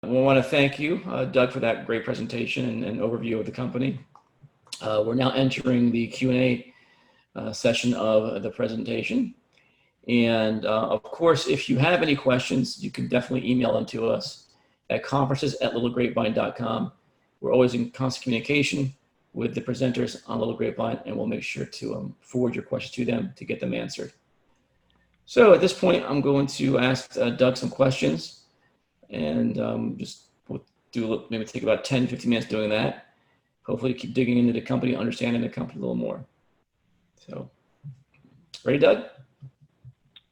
want to thank you, Doug, for that great presentation and overview of the company. We're now entering the Q&A session of the presentation. And of course, if you have any questions, you can definitely email them to us at conferences@littlegrapevine.com. We're always in constant communication with the presenters on Little Grapevine, and we'll make sure to forward your questions to them to get them answered. So at this point, I'm going to ask Doug some questions, and we'll maybe take about 10, 15 minutes doing that. Hopefully keep digging into the company, understanding the company a little more. So, ready, Doug?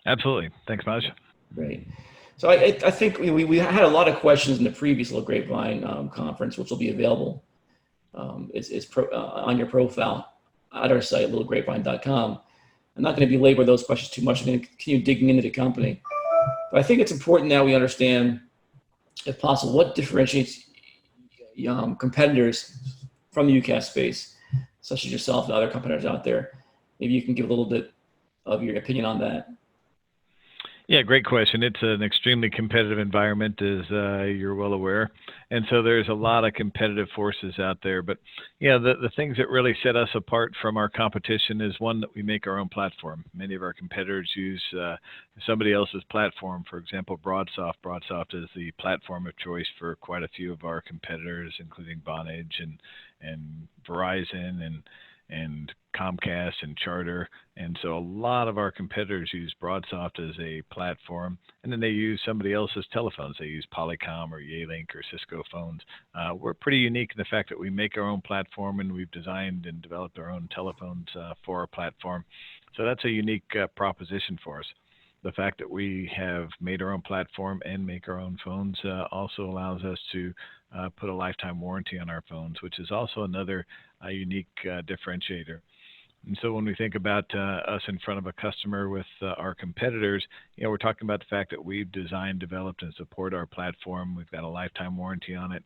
Absolutely. Thanks, Maj. Great. So I think we had a lot of questions in the previous Little Grapevine conference, which will be available on your profile at our site, littlegrapevine.com. I'm not going to belabor those questions too much. I'm going to continue digging into the company. But I think it's important that we understand, if possible, what differentiates competitors from the UCaaS space, such as yourself and other competitors out there. Maybe you can give a little bit of your opinion on that. Yeah, great question. It's an extremely competitive environment, as you're well aware. And so there's a lot of competitive forces out there. But yeah, the things that really set us apart from our competition is, one, that we make our own platform. Many of our competitors use somebody else's platform. For example, BroadSoft. BroadSoft is the platform of choice for quite a few of our competitors, including Vonage and Verizon and Comcast and Charter. And so a lot of our competitors use BroadSoft as a platform, and then they use somebody else's telephones. They use Polycom or Yealink or Cisco phones. We're pretty unique in the fact that we make our own platform, and we've designed and developed our own telephones for our platform. So that's a unique proposition for us. The fact that we have made our own platform and make our own phones also allows us to put a lifetime warranty on our phones, which is also another unique differentiator. And so when we think about us in front of a customer with our competitors, we're talking about the fact that we've designed, developed, and support our platform. We've got a lifetime warranty on it.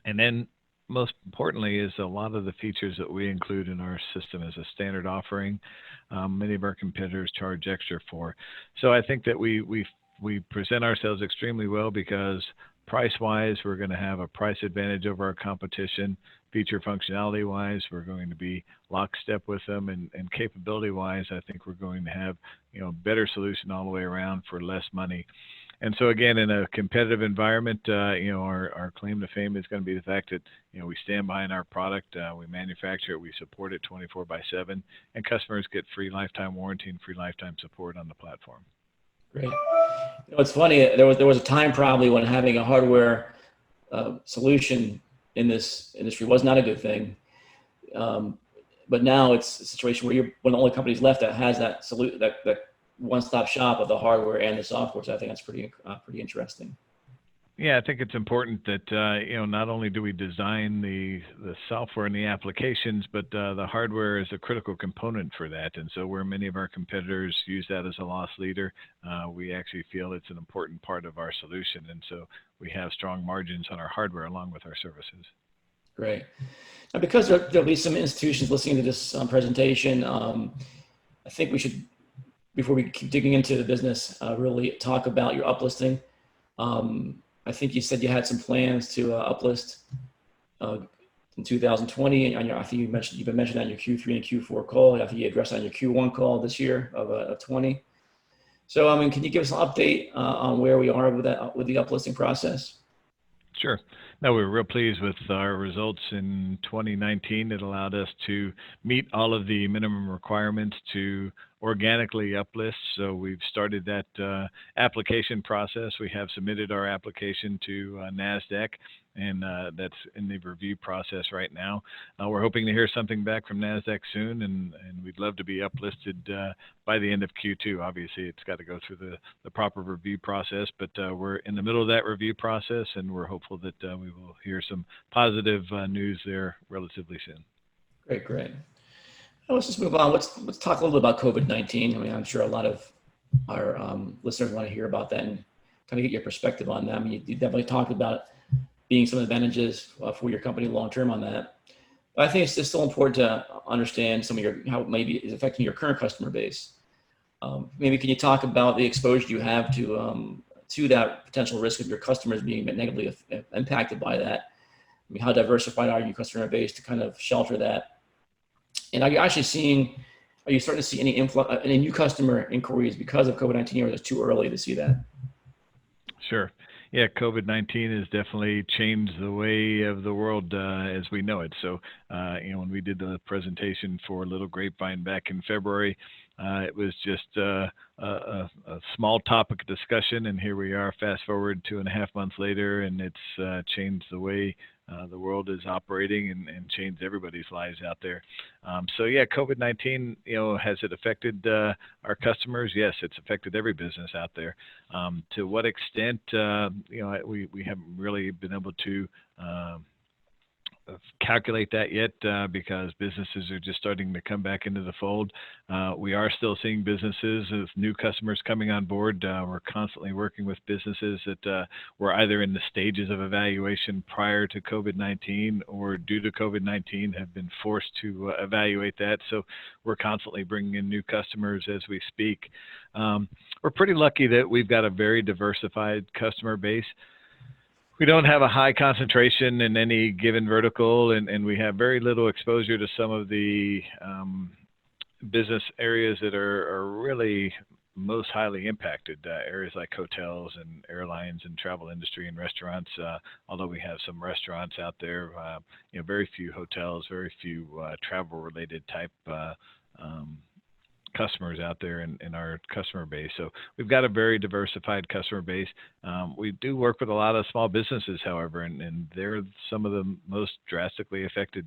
And then most importantly is a lot of the features that we include in our system as a standard offering. Many of our competitors charge extra for. So I think that we present ourselves extremely well, because price-wise, we're going to have a price advantage over our competition. Feature functionality-wise, we're going to be lockstep with them, and capability-wise, I think we're going to have a better solution all the way around for less money. And so again, in a competitive environment, our claim to fame is going to be the fact that we stand behind our product, we manufacture it, we support it 24/7, and customers get free lifetime warranty and free lifetime support on the platform. Great. It's funny. There was a time probably when having a hardware solution in this industry was not a good thing, but now it's a situation where you're one of the only companies left that has that one-stop shop of the hardware and the software. So I think that's pretty interesting. Yeah, I think it's important that not only do we design the software and the applications, but the hardware is a critical component for that. And so where many of our competitors use that as a loss leader, we actually feel it's an important part of our solution. And so we have strong margins on our hardware along with our services. Great. Now, because there'll be some institutions listening to this presentation, I think we should, before we keep digging into the business, really talk about your uplisting. I think you said you had some plans to uplist in 2020, and I think you've been mentioned on your Q3 and Q4 call. I think you addressed on your Q1 call this year of 20. So, can you give us an update on where we are with the uplisting process? Sure. No, we're real pleased with our results in 2019. It allowed us to meet all of the minimum requirements to organically uplist. So we've started that application process. We have submitted our application to NASDAQ, and that's in the review process right now. We're hoping to hear something back from NASDAQ soon, and we'd love to be uplisted by the end of Q2. Obviously, it's got to go through the proper review process, but we're in the middle of that review process, and we're hopeful that we will hear some positive news there relatively soon. Great. Let's just move on. Let's talk a little bit about COVID-19. I mean, I'm sure a lot of our listeners want to hear about that and kind of get your perspective on that. I mean, you definitely talked about being some advantages for your company long-term on that. But I think it's still important to understand how maybe it's affecting your current customer base. Maybe can you talk about the exposure you have to to that potential risk of your customers being negatively impacted by that? I mean, how diversified are your customer base to kind of shelter that? And are you starting to see any new customer inquiries because of COVID-19, or is it too early to see that? Sure. Yeah, COVID-19 has definitely changed the way of the world as we know it. So, when we did the presentation for Little Grapevine back in February, it was just a small topic of discussion, and here we are, fast forward 2.5 months later, and it's changed the way the world is operating and changed everybody's lives out there. So yeah, COVID-19, has it affected our customers? Yes, it's affected every business out there. To what extent, we haven't really been able to calculate that yet because businesses are just starting to come back into the fold. We are still seeing businesses with new customers coming on board. We're constantly working with businesses that were either in the stages of evaluation prior to COVID-19 or due to COVID-19 have been forced to evaluate that. So we're constantly bringing in new customers as we speak. We're pretty lucky that we've got a very diversified customer base. We don't have a high concentration in any given vertical, and we have very little exposure to some of the business areas that are really most highly impacted, areas like hotels and airlines and travel industry and restaurants, although we have some restaurants out there, very few hotels, very few travel-related type customers out there in our customer base. So we've got a very diversified customer base. We do work with a lot of small businesses, however, and they're some of the most drastically affected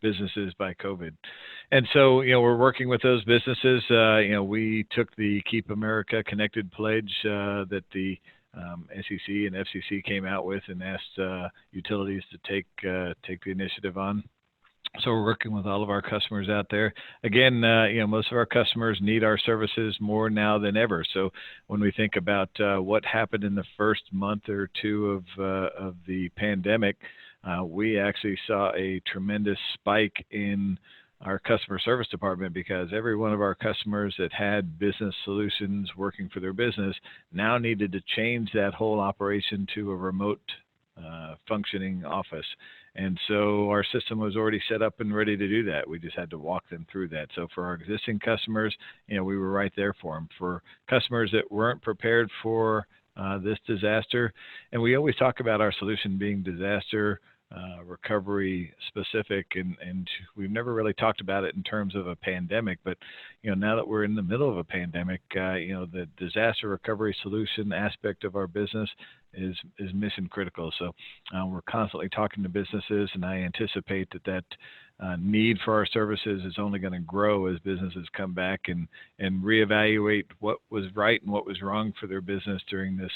businesses by COVID. And so, we're working with those businesses. We took the Keep America Connected pledge that the SEC and FCC came out with and asked utilities to take the initiative on. So we're working with all of our customers out there. Again, most of our customers need our services more now than ever. So when we think about what happened in the first month or two of the pandemic, we actually saw a tremendous spike in our customer service department because every one of our customers that had business solutions working for their business now needed to change that whole operation to a remote functioning office. And so our system was already set up and ready to do that. We just had to walk them through that. So for our existing customers, we were right there for them. For customers that weren't prepared for this disaster, and we always talk about our solution being disaster recovery specific, and we've never really talked about it in terms of a pandemic, but now that we're in the middle of a pandemic, the disaster recovery solution aspect of our business is mission critical. So we're constantly talking to businesses, and I anticipate that need for our services is only going to grow as businesses come back and reevaluate what was right and what was wrong for their business during this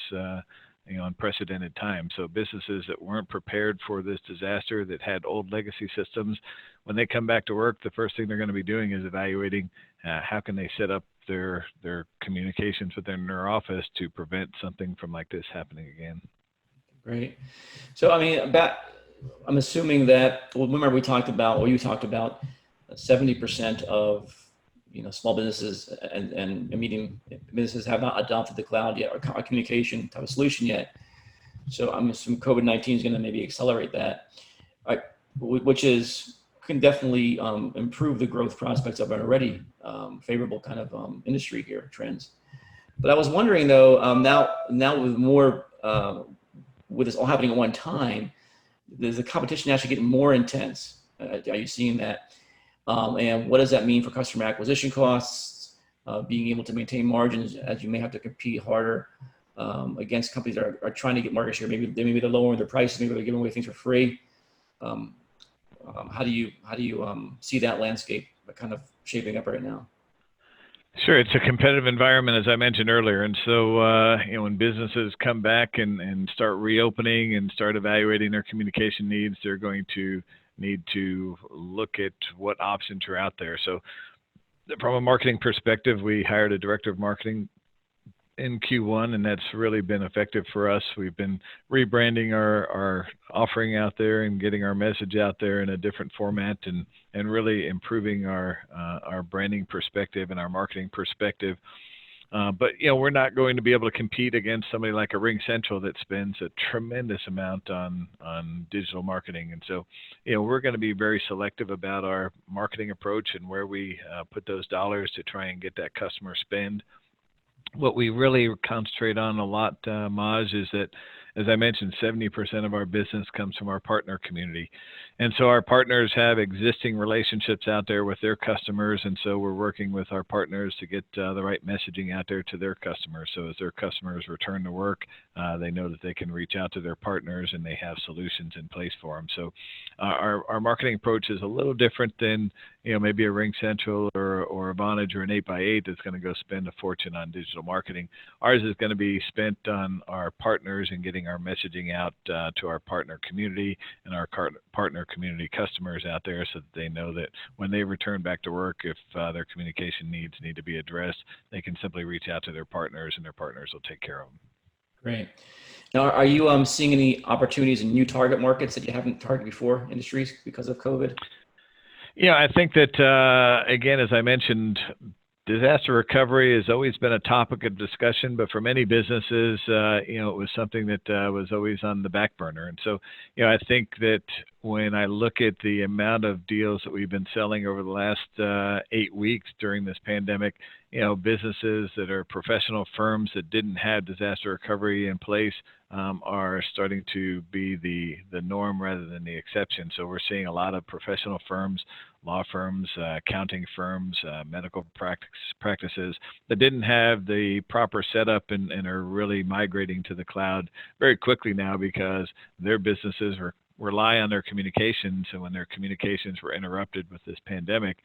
unprecedented time. So businesses that weren't prepared for this disaster, that had old legacy systems, when they come back to work, the first thing they're going to be doing is evaluating how can they set up their communications within their office to prevent something from like this happening again. Great. So, I'm assuming that, remember you talked about 70% of small businesses and medium businesses have not adopted the cloud yet, or communication type of solution yet. So I'm assuming COVID-19 is going to maybe accelerate that, right? Which can definitely improve the growth prospects of an already favorable kind of industry here, trends. But I was wondering though, now with more, with this all happening at one time, does the competition actually get more intense? Are you seeing that? And what does that mean for customer acquisition costs, being able to maintain margins as you may have to compete harder against companies that are trying to get market share? Maybe they're lowering their prices, maybe they're giving away things for free. How do you see that landscape kind of shaping up right now? Sure, it's a competitive environment, as I mentioned earlier, and so when businesses come back and start reopening and start evaluating their communication needs, they're going to need to look at what options are out there. So from a marketing perspective, we hired a director of marketing in Q1, and that's really been effective for us. We've been rebranding our offering out there and getting our message out there in a different format and really improving our branding perspective and our marketing perspective. But we're not going to be able to compete against somebody like a RingCentral that spends a tremendous amount on digital marketing. And so, we're going to be very selective about our marketing approach and where we put those dollars to try and get that customer spend. What we really concentrate on a lot, Maj, is that, as I mentioned, 70% of our business comes from our partner community. And so our partners have existing relationships out there with their customers. And so we're working with our partners to get the right messaging out there to their customers. So as their customers return to work, they know that they can reach out to their partners and they have solutions in place for them. So our marketing approach is a little different than, maybe a RingCentral or a Vonage or an 8x8 that's going to go spend a fortune on digital marketing. Ours is going to be spent on our partners and getting our messaging out to our partner community and our partner community customers out there, so that they know that when they return back to work, if their communication needs need to be addressed, they can simply reach out to their partners and their partners will take care of them. Great. Now, are you seeing any opportunities in new target markets that you haven't targeted before, industries, because of COVID? I think that, again, as I mentioned, disaster recovery has always been a topic of discussion, but for many businesses, it was something that was always on the back burner. And so, I think that when I look at the amount of deals that we've been selling over the last 8 weeks during this pandemic, businesses that are professional firms that didn't have disaster recovery in place are starting to be the norm rather than the exception. So we're seeing a lot of professional firms, law firms, accounting firms, medical practices that didn't have the proper setup and are really migrating to the cloud very quickly now, because their businesses rely on their communications, and when their communications were interrupted with this pandemic,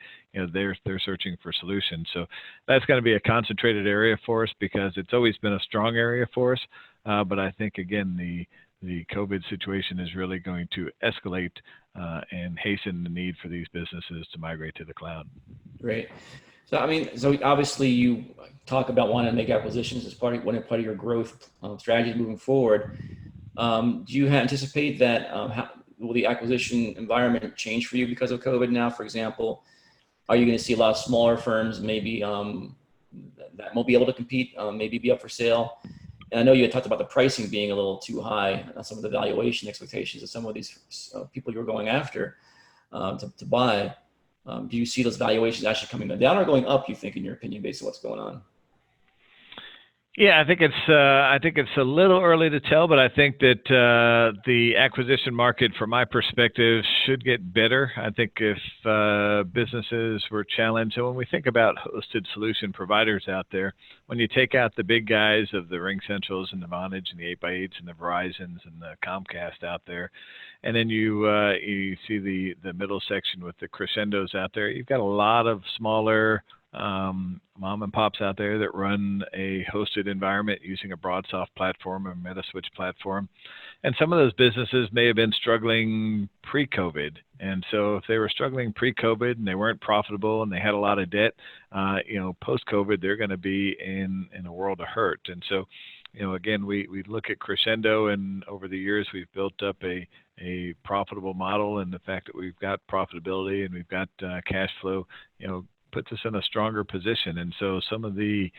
they're searching for solutions. So that's going to be a concentrated area for us, because it's always been a strong area for us. But I think, again, the COVID situation is really going to escalate and hasten the need for these businesses to migrate to the cloud. Great. So obviously you talk about wanting to make acquisitions as part of your growth strategy moving forward. Do you anticipate that will the acquisition environment change for you because of COVID now? For example, are you going to see a lot of smaller firms maybe that won't be able to compete, maybe be up for sale? And I know you had talked about the pricing being a little too high, some of the valuation expectations of some of these people you're going after to buy. Do you see those valuations actually coming down or going up, you think, in your opinion, based on what's going on? Yeah, I think it's a little early to tell, but I think that the acquisition market, from my perspective, should get better. I think if businesses were challenged, so when we think about hosted solution providers out there, when you take out the big guys of the RingCentrals and the Vonage and the 8x8s and the Verizons and the Comcast out there, and then you see the middle section with the Crexendos out there, you've got a lot of smaller mom and pops out there that run a hosted environment using a BroadSoft platform or Metaswitch platform. And some of those businesses may have been struggling pre-COVID. And so if they were struggling pre-COVID and they weren't profitable and they had a lot of debt, post-COVID, they're going to be in a world of hurt. And so, again, we look at Crexendo, and over the years, we've built up a profitable model, and the fact that we've got profitability and we've got cash flow, puts us in a stronger position. And so some of the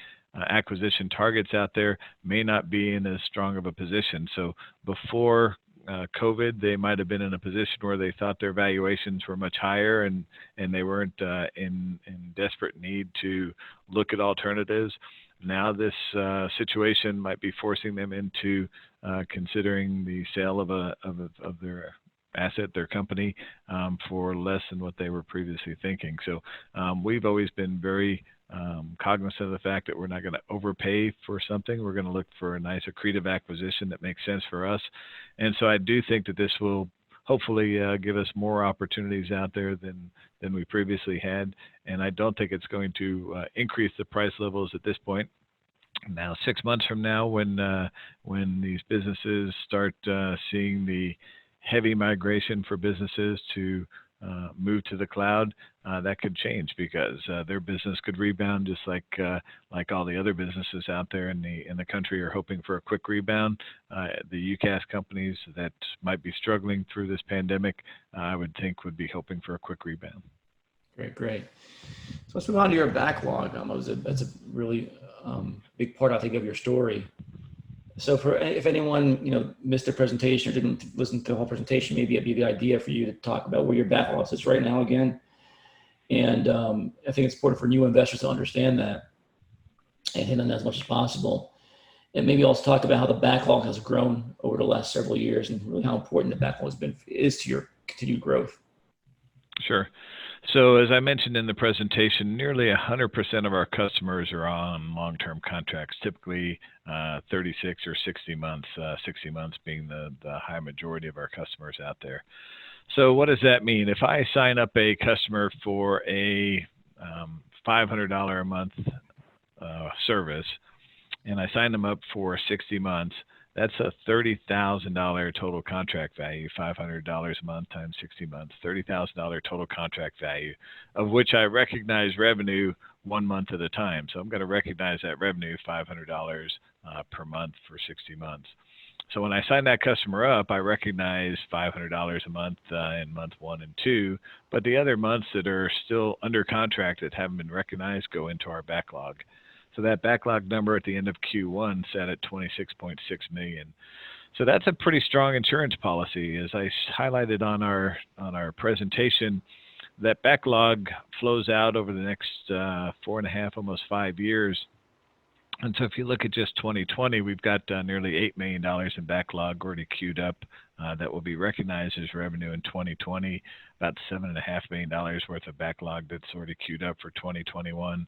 acquisition targets out there may not be in as strong of a position. So before COVID, they might have been in a position where they thought their valuations were much higher and they weren't in desperate need to look at alternatives. Now this situation might be forcing them into considering the sale of their asset, their company, for less than what they were previously thinking. So we've always been very cognizant of the fact that we're not going to overpay for something. We're going to look for a nice accretive acquisition that makes sense for us. And so I do think that this will hopefully give us more opportunities out there than we previously had. And I don't think it's going to increase the price levels at this point. Now, 6 months from now, when these businesses start seeing the heavy migration for businesses to move to the cloud, that could change, because their business could rebound just like all the other businesses out there in the country are hoping for a quick rebound. The UCaaS companies that might be struggling through this pandemic, I would think, would be hoping for a quick rebound. Great. So let's move on to your backlog. That's a really big part, I think, of your story. So if anyone, missed the presentation or didn't listen to the whole presentation, maybe it'd be the idea for you to talk about where your backlog sits right now again. And I think it's important for new investors to understand that and hit on that as much as possible. And maybe also talk about how the backlog has grown over the last several years and really how important the backlog is to your continued growth. Sure. So as I mentioned in the presentation, nearly 100% of our customers are on long-term contracts, typically 36 or 60 months, 60 months being the high majority of our customers out there. So what does that mean? If I sign up a customer for a $500 a month service, and I sign them up for 60 months, that's a $30,000 total contract value, $500 a month times 60 months, $30,000 total contract value, of which I recognize revenue 1 month at a time. So I'm going to recognize that revenue, $500 per month for 60 months. So when I sign that customer up, I recognize $500 a month in month 1 and 2, but the other months that are still under contract that haven't been recognized go into our backlog. So that backlog number at the end of Q1 sat at $26.6 million. So that's a pretty strong insurance policy. As I highlighted on our presentation, that backlog flows out over the next 4.5, almost 5 years. And so if you look at just 2020, we've got nearly $8 million in backlog already queued up that will be recognized as revenue in 2020, about $7.5 million worth of backlog that's already queued up for 2021.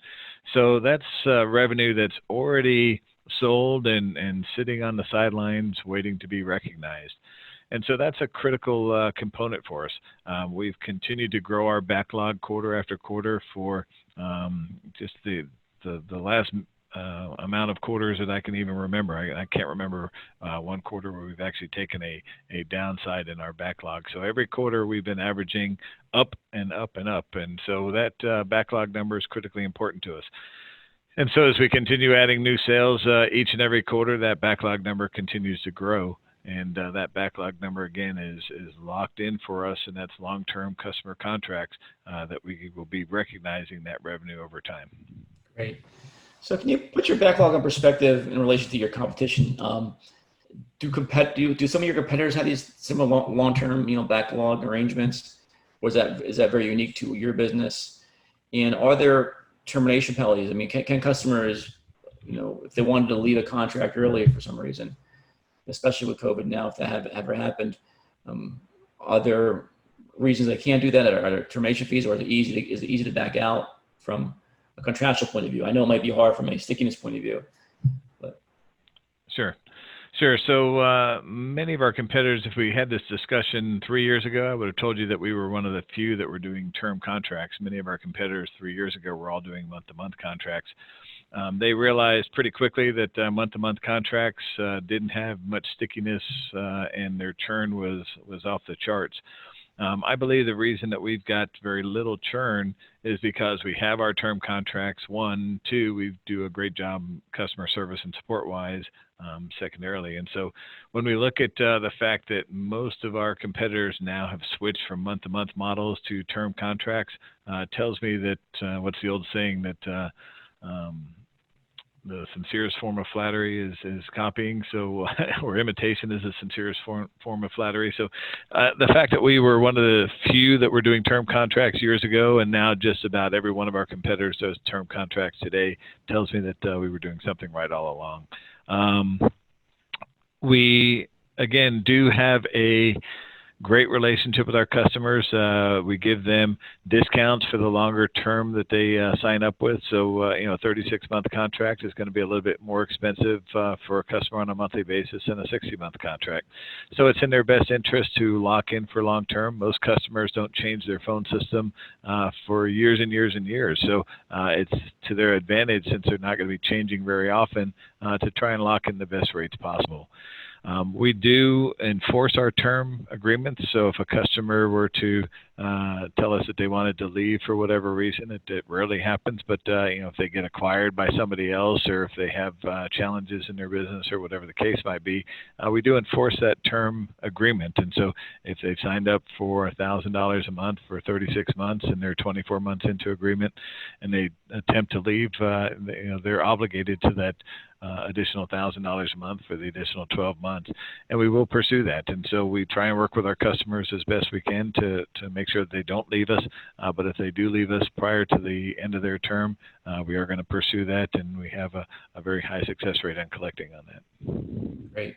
So that's revenue that's already sold and sitting on the sidelines waiting to be recognized. And so that's a critical component for us. We've continued to grow our backlog quarter after quarter for just the last amount of quarters that I can even remember. I can't remember one quarter where we've actually taken a downside in our backlog. So every quarter we've been averaging up and up and up. And so that backlog number is critically important to us. And so as we continue adding new sales each and every quarter, that backlog number continues to grow. And that backlog number, again, is locked in for us, and that's long-term customer contracts that we will be recognizing that revenue over time. Great. So can you put your backlog in perspective in relation to your competition? Do some of your competitors have these similar long-term, backlog arrangements, or is that very unique to your business? And are there termination penalties? I mean, can customers, if they wanted to leave a contract early for some reason, especially with COVID now, if that have ever happened, are there reasons they can't do that? Are there termination fees, or is it easy to back out from a contractual point of view? I know it might be hard from a stickiness point of view, but. Sure. So many of our competitors, if we had this discussion 3 years ago, I would have told you that we were one of the few that were doing term contracts. Many of our competitors 3 years ago were all doing month-to-month contracts. They realized pretty quickly that month-to-month contracts didn't have much stickiness and their churn was off the charts. I believe the reason that we've got very little churn is because we have our term contracts. 1, 2, we do a great job customer service and support-wise, secondarily. And so when we look at the fact that most of our competitors now have switched from month-to-month models to term contracts, it tells me that what's the old saying that the sincerest form of flattery is copying, so or imitation is the sincerest form of flattery. So the fact that we were one of the few that were doing term contracts years ago, and now just about every one of our competitors does term contracts today, tells me that we were doing something right all along. We, again, do have a great relationship with our customers. We give them discounts for the longer term that they sign up with. So, a 36-month contract is going to be a little bit more expensive for a customer on a monthly basis than a 60-month contract. So it's in their best interest to lock in for long term. Most customers don't change their phone system for years and years and years. So it's to their advantage, since they're not going to be changing very often, to try and lock in the best rates possible. We do enforce our term agreements. So if a customer were to tell us that they wanted to leave for whatever reason, it rarely happens. But if they get acquired by somebody else, or if they have challenges in their business, or whatever the case might be, we do enforce that term agreement. And so if they've signed up for $1,000 a month for 36 months and they're 24 months into agreement and they attempt to leave, they're obligated to that additional $1,000 a month for the additional 12 months, and we will pursue that. And so we try and work with our customers as best we can to make sure that they don't leave us. But if they do leave us prior to the end of their term, we are going to pursue that, and we have a very high success rate on collecting on that. Great.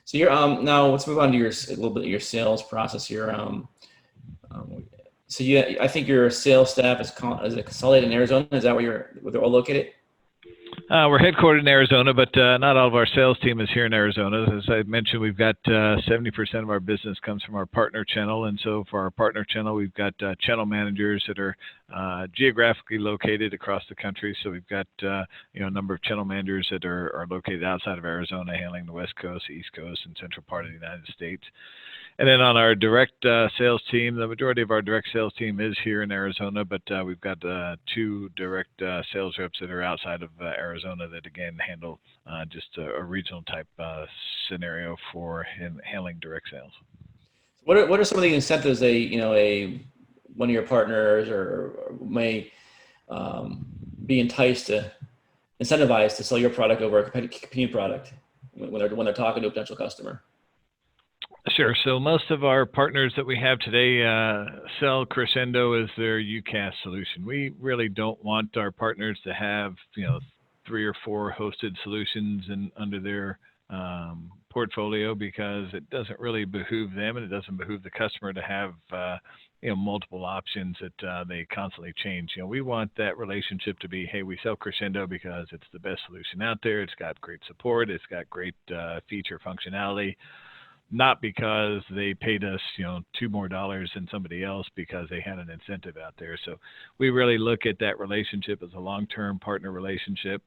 So you're now let's move on to a little bit of your sales process here. So I think your sales staff is consolidated in Arizona. Is that where they're all located? We're headquartered in Arizona, but not all of our sales team is here in Arizona. As I mentioned, we've got 70% of our business comes from our partner channel. And so for our partner channel, we've got channel managers that are geographically located across the country. So we've got a number of channel managers that are located outside of Arizona, handling the West Coast, East Coast, and central part of the United States. And then on our direct sales team, the majority of our direct sales team is here in Arizona, but we've got 2 direct sales reps that are outside of Arizona that, again, handle just a regional type scenario for handling direct sales. What are some of the incentives one of your partners or may be incentivized to sell your product over a competing product when they're talking to a potential customer? Sure. So most of our partners that we have today sell Crexendo as their UCaaS solution. We really don't want our partners to have 3 or 4 hosted solutions under their portfolio, because it doesn't really behoove them, and it doesn't behoove the customer to have multiple options that they constantly change. We want that relationship to be, hey, we sell Crexendo because it's the best solution out there. It's got great support. It's got great feature functionality. Not because they paid us, $2 more than somebody else because they had an incentive out there. So we really look at that relationship as a long-term partner relationship.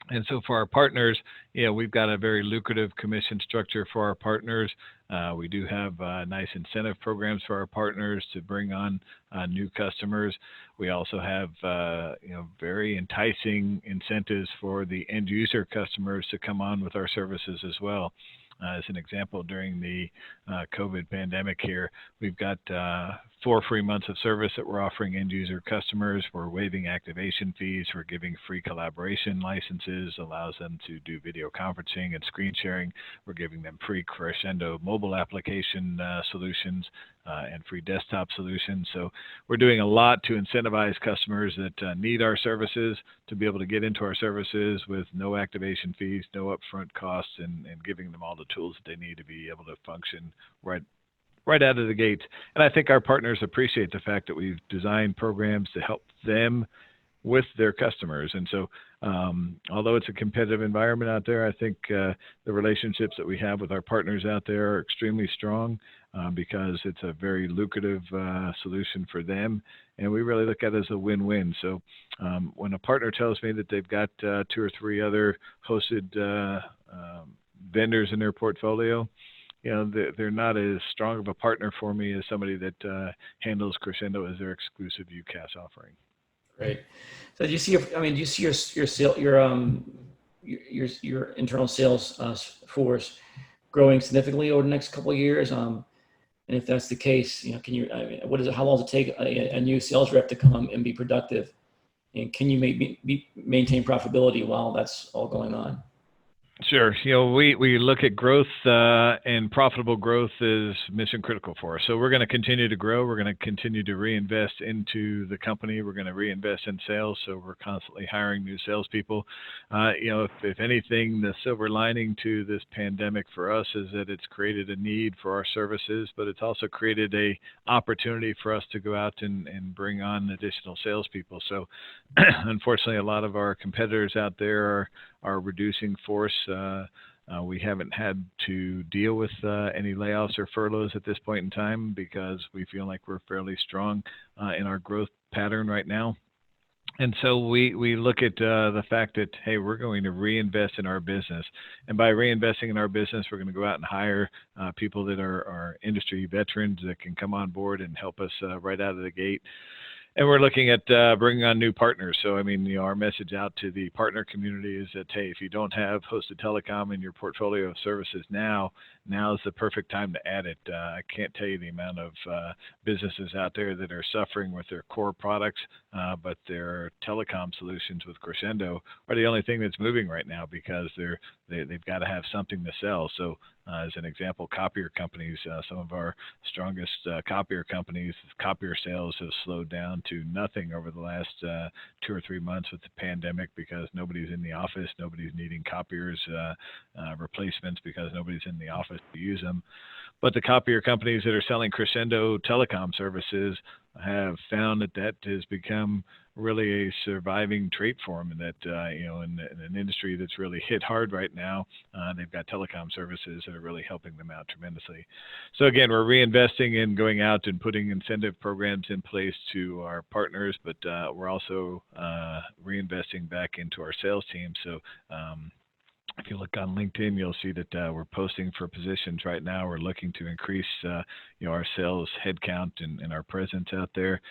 And so for our partners, we've got a very lucrative commission structure for our partners. We do have nice incentive programs for our partners to bring on new customers. We also have very enticing incentives for the end user customers to come on with our services as well. As an example, during the COVID pandemic here, we've got 4 free months of service that we're offering end user customers. We're waiving activation fees. We're giving free collaboration licenses, allows them to do video conferencing and screen sharing. We're giving them free Crexendo mobile application solutions and free desktop solutions. So we're doing a lot to incentivize customers that need our services to be able to get into our services with no activation fees, no upfront costs, and giving them all the tools that they need to be able to function right out of the gate. And I think our partners appreciate the fact that we've designed programs to help them with their customers. And so although it's a competitive environment out there, I think the relationships that we have with our partners out there are extremely strong because it's a very lucrative solution for them. And we really look at it as a win-win. So when a partner tells me that they've got 2 or 3 other hosted vendors in their portfolio, they're not as strong of a partner for me as somebody that handles Crexendo as their exclusive UCaaS offering. Great. So do you see your internal sales force growing significantly over the next couple of years? And if that's the case, how long does it take a new sales rep to come and be productive? And can you maintain profitability while that's all going on? Sure. We look at growth and profitable growth is mission critical for us. So we're going to continue to grow. We're going to continue to reinvest into the company. We're going to reinvest in sales. So we're constantly hiring new salespeople. If anything, the silver lining to this pandemic for us is that it's created a need for our services, but it's also created a opportunity for us to go out and bring on additional salespeople. So unfortunately, a lot of our competitors out there are reducing force. We haven't had to deal with any layoffs or furloughs at this point in time because we feel like we're fairly strong in our growth pattern right now. And so we look at the fact that, hey, we're going to reinvest in our business. And by reinvesting in our business, we're going to go out and hire people that are industry veterans that can come on board and help us right out of the gate. And we're looking at bringing on new partners. So, I mean, our message out to the partner community is that, hey, if you don't have hosted telecom in your portfolio of services now is the perfect time to add it. I can't tell you the amount of businesses out there that are suffering with their core products, but their telecom solutions with Crexendo are the only thing that's moving right now because they've got to have something to sell. So, as an example, copier companies, some of our strongest copier companies, copier sales have slowed down to nothing over the last 2 or 3 months with the pandemic because nobody's in the office, nobody's needing copiers replacements because nobody's in the office to use them. But the copier companies that are selling Crexendo telecom services have found that has become really a surviving trait for them, and that in an industry that's really hit hard right now, they've got telecom services that are really helping them out tremendously. So again, we're reinvesting in going out and putting incentive programs in place to our partners, but we're also reinvesting back into our sales team. So if you look on LinkedIn, you'll see that we're posting for positions right now. We're looking to increase our sales headcount and our presence out there.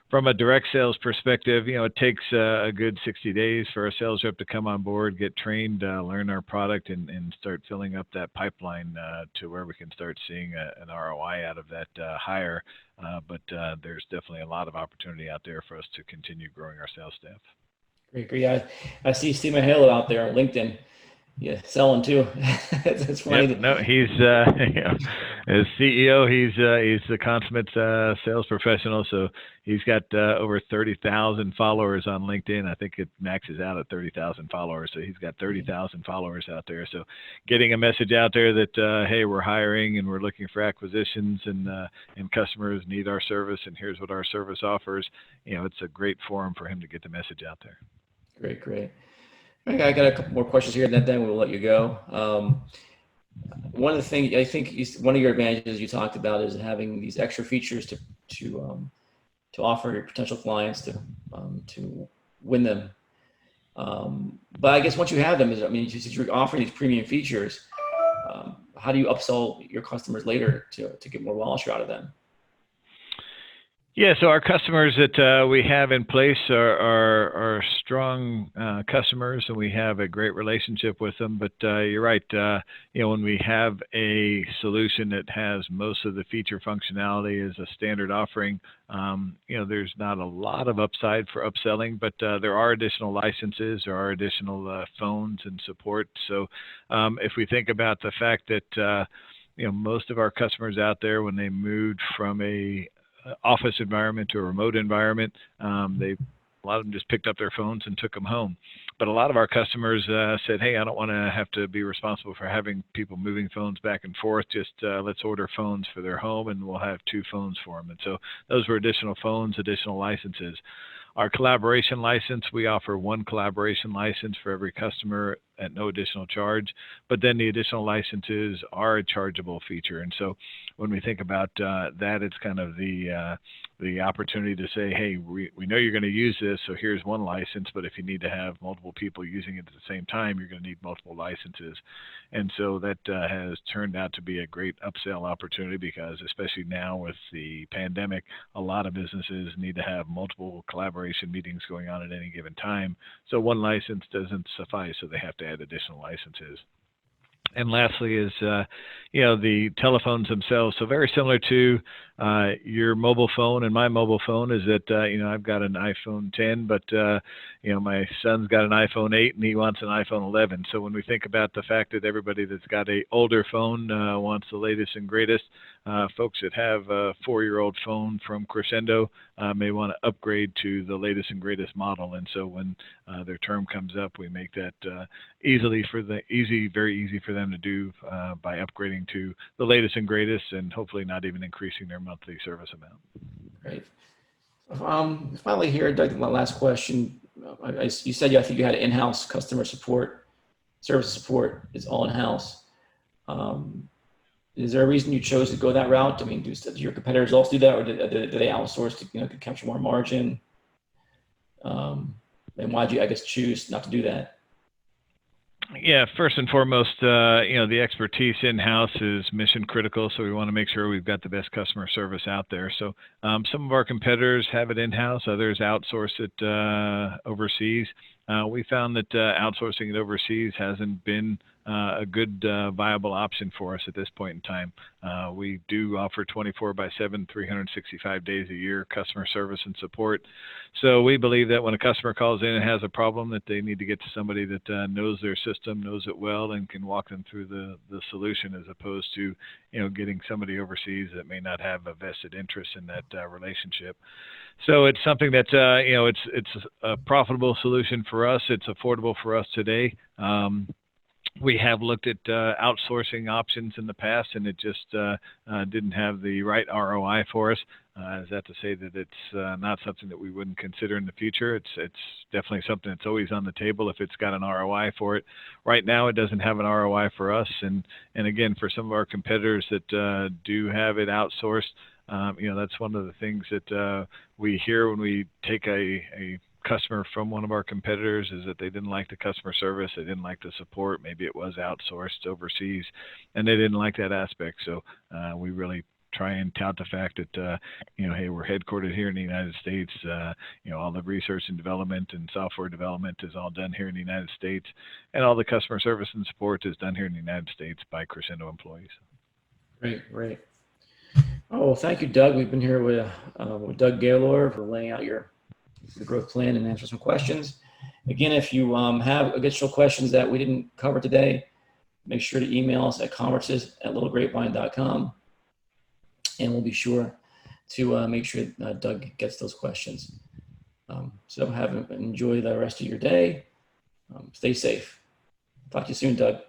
From a direct sales perspective, it takes a good 60 days for a sales rep to come on board, get trained, learn our product, and start filling up that pipeline to where we can start seeing an ROI out of that hire. But there's definitely a lot of opportunity out there for us to continue growing our sales staff. Great. Yeah, I see Steve Mahalo out there on LinkedIn. Yeah, selling too. It's funny. Yep, no, he's as CEO, he's the consummate sales professional. So he's got over 30,000 followers on LinkedIn. I think it maxes out at 30,000 followers. So he's got 30,000 followers out there. So getting a message out there that hey, we're hiring and we're looking for acquisitions and customers need our service and here's what our service offers. It's a great forum for him to get the message out there. Great. I got a couple more questions here, and then we'll let you go. One of the things I think one of your advantages you talked about is having these extra features to offer your potential clients to win them. But I guess once you have them, since you're offering these premium features, how do you upsell your customers later to get more wallet share out of them? Yeah, so our customers that we have in place are strong customers, and we have a great relationship with them. But you're right. When we have a solution that has most of the feature functionality as a standard offering, there's not a lot of upside for upselling, but there are additional licenses, there are additional phones and support. So if we think about the fact that most of our customers out there, when they moved from a office environment to a remote environment, a lot of them just picked up their phones and took them home. But a lot of our customers said, hey, I don't want to have to be responsible for having people moving phones back and forth. Just let's order phones for their home and we'll have 2 phones for them. And so those were additional phones, additional licenses. Our collaboration license, we offer 1 collaboration license for every customer at no additional charge, but then the additional licenses are a chargeable feature. And so when we think about that, it's kind of the opportunity to say, hey, we know you're going to use this, so here's 1 license, but if you need to have multiple people using it at the same time, you're going to need multiple licenses. And so that has turned out to be a great upsell opportunity because especially now with the pandemic, a lot of businesses need to have multiple collaboration meetings going on at any given time. So 1 license doesn't suffice, so they have to add additional licenses. And lastly is, the telephones themselves. So very similar to your mobile phone and my mobile phone is that, I've got an iPhone 10, but, my son's got an iPhone 8 and he wants an iPhone 11. So when we think about the fact that everybody that's got a older phone wants the latest and greatest, folks that have a 4-year-old phone from Crexendo may want to upgrade to the latest and greatest model. And so when their term comes up, we make that very easy for them to do by upgrading to the latest and greatest and hopefully not even increasing their monthly service amount. Great. Finally here, Doug, my last question. You said I think you had in-house customer support, service support is all in-house. Is there a reason you chose to go that route? Do your competitors also do that, or do they outsource to capture more margin? And why'd you, I guess, choose not to do that? Yeah, first and foremost, the expertise in-house is mission critical, so we want to make sure we've got the best customer service out there. So some of our competitors have it in-house, others outsource it overseas. We found that outsourcing it overseas hasn't been a good viable option for us at this point in time. We do offer 24/7, 365 days a year customer service and support. So we believe that when a customer calls in and has a problem, that they need to get to somebody that knows their system, knows it well, and can walk them through the solution, as opposed to getting somebody overseas that may not have a vested interest in that relationship. So it's something that it's a profitable solution for us. It's affordable for us today. We have looked at outsourcing options in the past, and it just didn't have the right ROI for us. Is that to say that it's not something that we wouldn't consider in the future? It's definitely something that's always on the table if it's got an ROI for it. Right now, it doesn't have an ROI for us, and again, for some of our competitors that do have it outsourced, that's one of the things that we hear when we take a customer from one of our competitors, is that they didn't like the customer service, they didn't like the support, maybe it was outsourced overseas, and they didn't like that aspect. So we really try and tout the fact that hey, we're headquartered here in the United States. All the research and development and software development is all done here in the United States, and all the customer service and support is done here in the United States by Crexendo employees. Great. Oh, well, thank you, Doug. We've been here with Doug Gaylor for laying out your growth plan and answer some questions. Again, if you have additional questions that we didn't cover today, make sure to email us at conferences@littlegrapevine.com, and we'll be sure to make sure Doug gets those questions. So enjoy the rest of your day. Stay safe. Talk to you soon, Doug.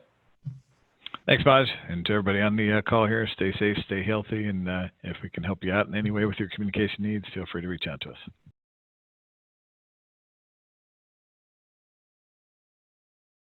Thanks, Maj, and to everybody on the call here, stay safe, stay healthy, and if we can help you out in any way with your communication needs, feel free to reach out to us.